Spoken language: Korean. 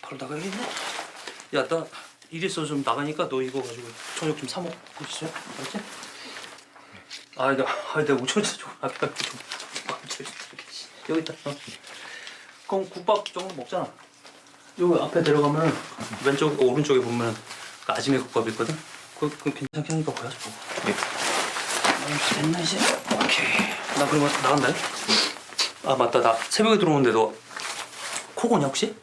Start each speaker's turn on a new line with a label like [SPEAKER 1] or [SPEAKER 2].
[SPEAKER 1] 바로 나가야겠네. 야, 나 일 있어서 좀 나가니까 너 이거 가지고 저녁 좀 사 먹고 있어. 알았지? 내가 5천 원 줘. 여기 있다. 그럼 국밥 정도 먹잖아. 여기 앞에 내려가면 왼쪽 오른쪽에 보면 그 아지매 국밥 있거든. 그 괜찮게 하니까 보여줘. 됐나 이제? 오케이. 나 그러면 나간다. 아 맞다, 나 새벽에 들어오는데 너 코고냐 혹시?